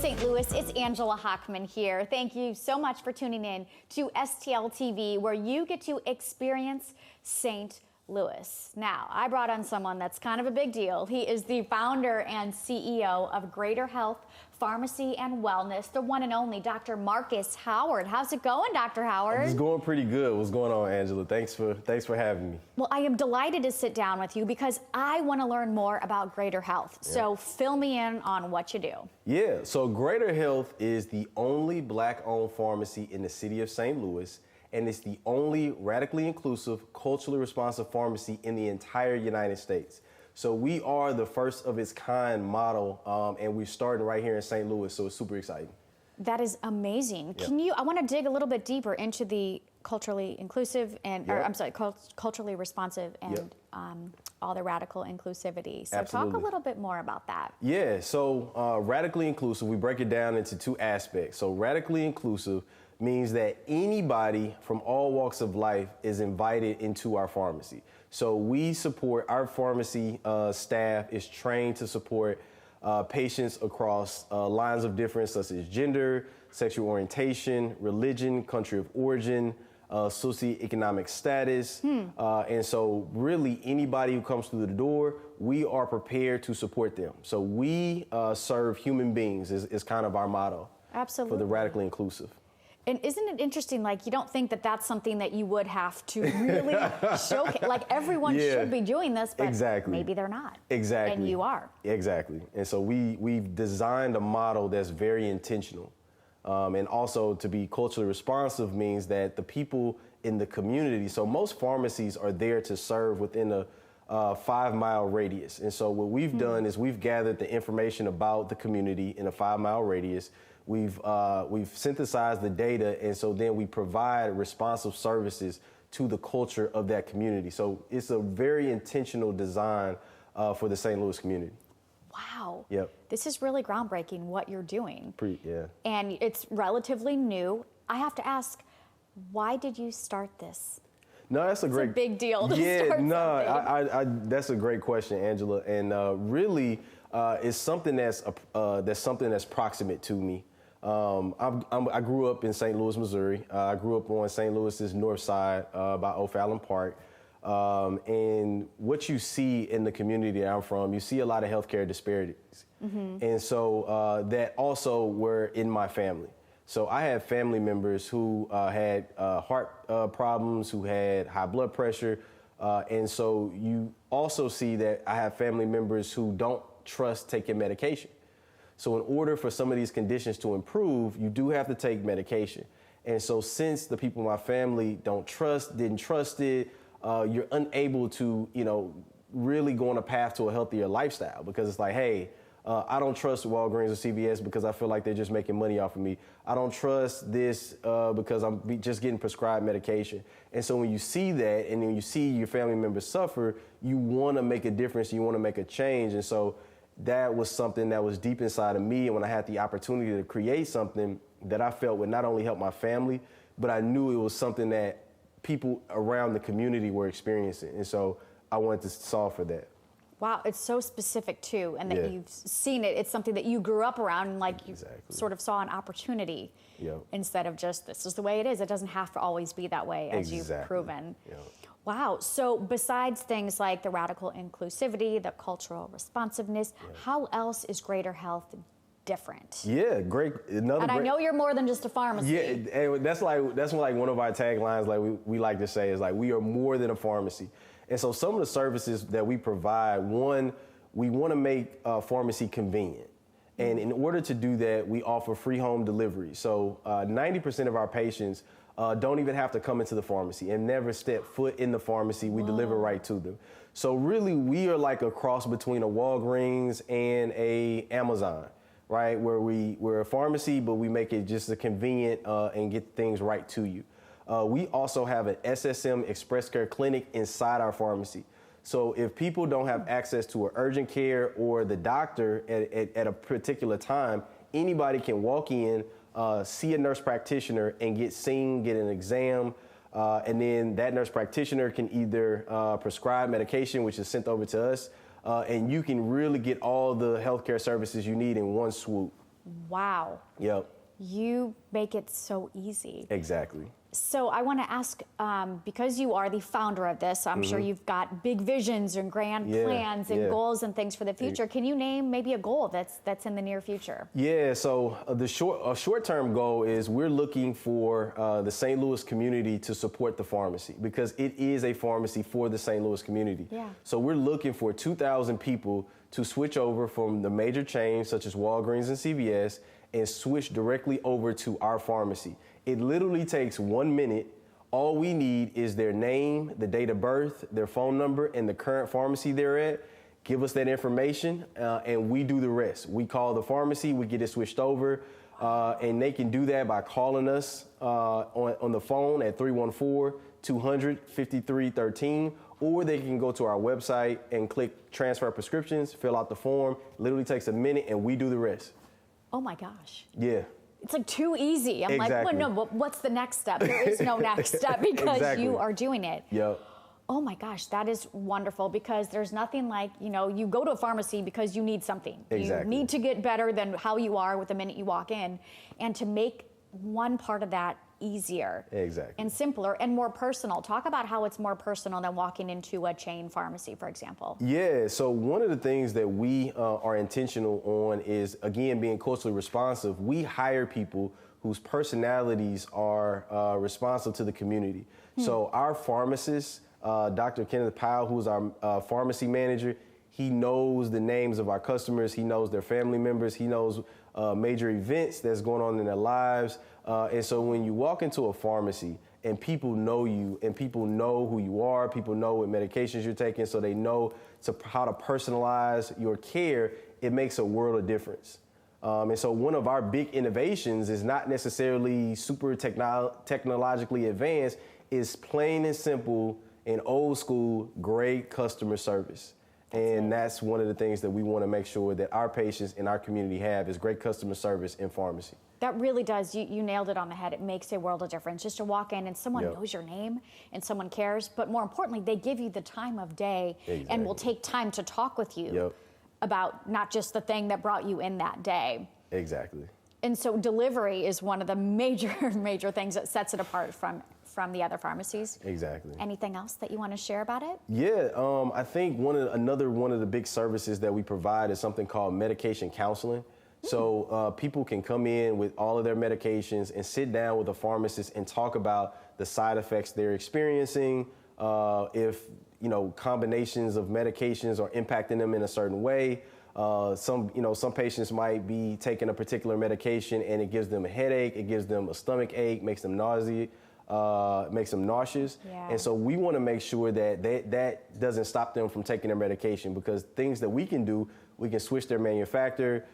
St. Louis, it's Angela Hochman here. Thank you so much for tuning in to STL TV, where you get to experience St. Louis. Now, I brought on someone that's kind of a big deal. He is the founder and CEO of GreaterHealth Pharmacy and Wellness, the one and only Dr. Marcus Howard. How's it going, Dr. Howard? It's going pretty good. What's going on, Angela? Thanks for having me. Well, I am delighted to sit down with you because I want to learn more about GreaterHealth. So fill me in on what you do. Yeah, so GreaterHealth is the only Black-owned pharmacy in the city of St. Louis, and it's the only radically inclusive, culturally responsive pharmacy in the entire United States. So we are the first of its kind model, and we're starting right here in St. Louis, so it's super exciting. That is amazing. I want to dig a little bit deeper into the culturally inclusive and, culturally responsive and all the radical inclusivity. So Absolutely. Talk a little bit more about that. Yeah, so radically inclusive, we break it down into two aspects. So radically inclusive means that anybody from all walks of life is invited into our pharmacy. So we support, our pharmacy staff is trained to support patients across lines of difference such as gender, sexual orientation, religion, country of origin, socioeconomic status. And so really anybody who comes through the door, we are prepared to support them. So we serve human beings is kind of our motto. Absolutely. For the radically inclusive. And isn't it interesting, like, you don't think that that's something that you would have to really showcase? Like, everyone should be doing this, but maybe they're not. Exactly. And you are. Exactly. And so we've designed a model that's very intentional. And also to be culturally responsive means that the people in the community, so most pharmacies are there to serve within a 5-mile radius. And so what we've done is we've gathered the information about the community in a 5-mile radius. We've synthesized the data, and so then we provide responsive services to the culture of that community. So it's a very intentional design for the St. Louis community. Wow. Yep. This is really groundbreaking what you're doing. Yeah. And it's relatively new. I have to ask, why did you start this? No, that's a great. It's a big deal to start something. I that's a great question, Angela, and really, it's something that's proximate to me. I grew up in St. Louis, Missouri. I grew up on St. Louis's north side by O'Fallon Park. And what you see in the community that I'm from, you see a lot of healthcare disparities. And so that also were in my family. So I had family members who had heart problems, who had high blood pressure. And so you also see that I have family members who don't trust taking medication. So in order for some of these conditions to improve, you do have to take medication. And so since the people in my family didn't trust it, you're unable to, really go on a path to a healthier lifestyle, because it's like, hey, I don't trust Walgreens or CVS because I feel like they're just making money off of me. I don't trust this because I'm just getting prescribed medication. And so when you see that, and then you see your family members suffer, you want to make a difference, you want to make a change. And so that was something that was deep inside of me. And when I had the opportunity to create something that I felt would not only help my family, but I knew it was something that people around the community were experiencing. And so I wanted to solve for that. Wow, it's so specific too, and that you've seen it. It's something that you grew up around, and like you sort of saw an opportunity instead of just, this is the way it is. It doesn't have to always be that way, as you've proven. Wow, so besides things like the radical inclusivity, the cultural responsiveness, how else is GreaterHealth different? Yeah, great. I know you're more than just a pharmacy. Yeah, and that's like one of our taglines. Like we like to say is like, we are more than a pharmacy. And so some of the services that we provide, one, we want to make pharmacy convenient. And in order to do that, we offer free home delivery. So 90% of our patients don't even have to come into the pharmacy and never step foot in the pharmacy. We deliver right to them. So really, we are like a cross between a Walgreens and a Amazon, right? Where we're a pharmacy, but we make it just a convenient and get things right to you. We also have an SSM Express Care Clinic inside our pharmacy. So if people don't have access to an urgent care or the doctor at a particular time, anybody can walk in, see a nurse practitioner and get seen, get an exam, and then that nurse practitioner can either prescribe medication, which is sent over to us, and you can really get all the healthcare services you need in one swoop. Wow. Yep. You make it so easy. Exactly. So I want to ask, because you are the founder of this, I'm sure you've got big visions and grand plans and goals and things for the future. Can you name maybe a goal that's in the near future? Yeah, so the short-term goal is we're looking for the St. Louis community to support the pharmacy, because it is a pharmacy for the St. Louis community. Yeah. So we're looking for 2,000 people to switch over from the major chains such as Walgreens and CVS and switch directly over to our pharmacy. It literally takes 1 minute. All we need is their name, the date of birth, their phone number, and the current pharmacy they're at. Give us that information, and we do the rest. We call the pharmacy, we get it switched over, and they can do that by calling us on the phone at 314-200-5313, or they can go to our website and click transfer prescriptions, fill out the form. Literally takes a minute, and we do the rest. Oh my gosh. Yeah. It's like too easy. I'm like, well, no, but what's the next step? There is no next step because you are doing it. Yep. Oh my gosh, that is wonderful, because there's nothing like, you go to a pharmacy because you need something. Exactly. You need to get better than how you are with the minute you walk in, and to make one part of that easier and simpler and more personal. Talk about how it's more personal than walking into a chain pharmacy, for example. Yeah, so one of the things that we are intentional on is, again, being culturally responsive. We hire people whose personalities are responsive to the community. So our pharmacist, Dr. Kenneth Powell, who's our pharmacy manager, he knows the names of our customers, he knows their family members, he knows major events that's going on in their lives. And so when you walk into a pharmacy and people know you and people know who you are, people know what medications you're taking, so they know how to personalize your care, it makes a world of difference. And so one of our big innovations is not necessarily super technologically advanced, it's plain and simple and old school, great customer service. And that's one of the things that we want to make sure that our patients in our community have, is great customer service in pharmacy. That really does. You nailed it on the head. It makes a world of difference just to walk in and someone knows your name and someone cares. But more importantly, they give you the time of day and will take time to talk with you about not just the thing that brought you in that day. Exactly. And so delivery is one of the major things that sets it apart from the other pharmacies. Exactly. Anything else that you want to share about it? Yeah, I think another one of the big services that we provide is something called medication counseling. So people can come in with all of their medications and sit down with a pharmacist and talk about the side effects they're experiencing, if combinations of medications are impacting them in a certain way. Some patients might be taking a particular medication and it gives them a headache, it gives them a stomach ache, makes them nauseous. And so we want to make sure that that doesn't stop them from taking their medication, because things that we can do, we can switch their manufacturer,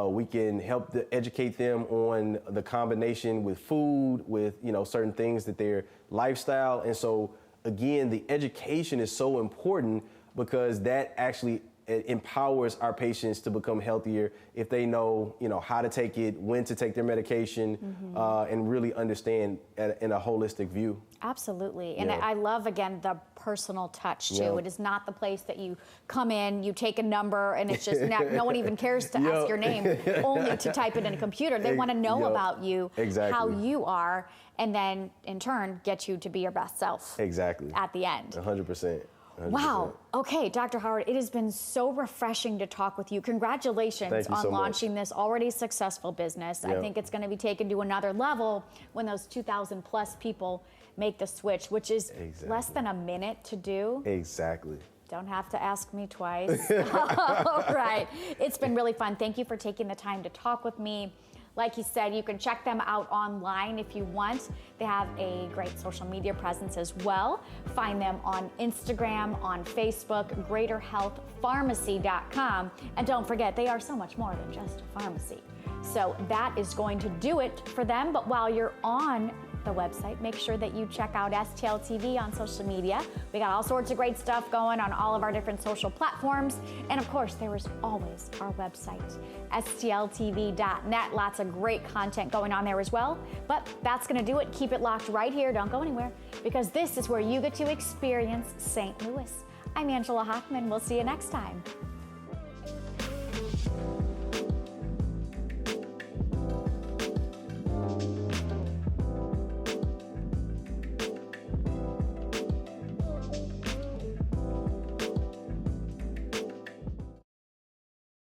we can help educate them on the combination with food, with certain things that their lifestyle. And so again, the education is so important, because that actually empowers our patients to become healthier if they know, how to take it, when to take their medication, and really understand in a holistic view. Absolutely. And I love, again, the personal touch, too. It is not the place that you come in, you take a number, and it's just no one even cares to ask your name, only to type it in a computer. They want to know about you, how you are, and then, in turn, get you to be your best self. Exactly. At the end. 100%. 100%. Wow. Okay, Dr. Howard, it has been so refreshing to talk with you. Congratulations on launching this already successful business. I think it's going to be taken to another level when those 2,000 plus people make the switch, which is less than a minute to do. Exactly. Don't have to ask me twice. All right. It's been really fun. Thank you for taking the time to talk with me. Like he said, you can check them out online if you want. They have a great social media presence as well. Find them on Instagram, on Facebook, GreaterHealthPharmacy.com. And don't forget, they are so much more than just a pharmacy. So that is going to do it for them. But while you're on the website, make sure that you check out STL TV on social media. We got all sorts of great stuff going on all of our different social platforms. And of course, there is always our website, stltv.net. Lots of great content going on there as well. But that's going to do it. Keep it locked right here. Don't go anywhere, because this is where you get to experience St. Louis. I'm Angela Hochman. We'll see you next time.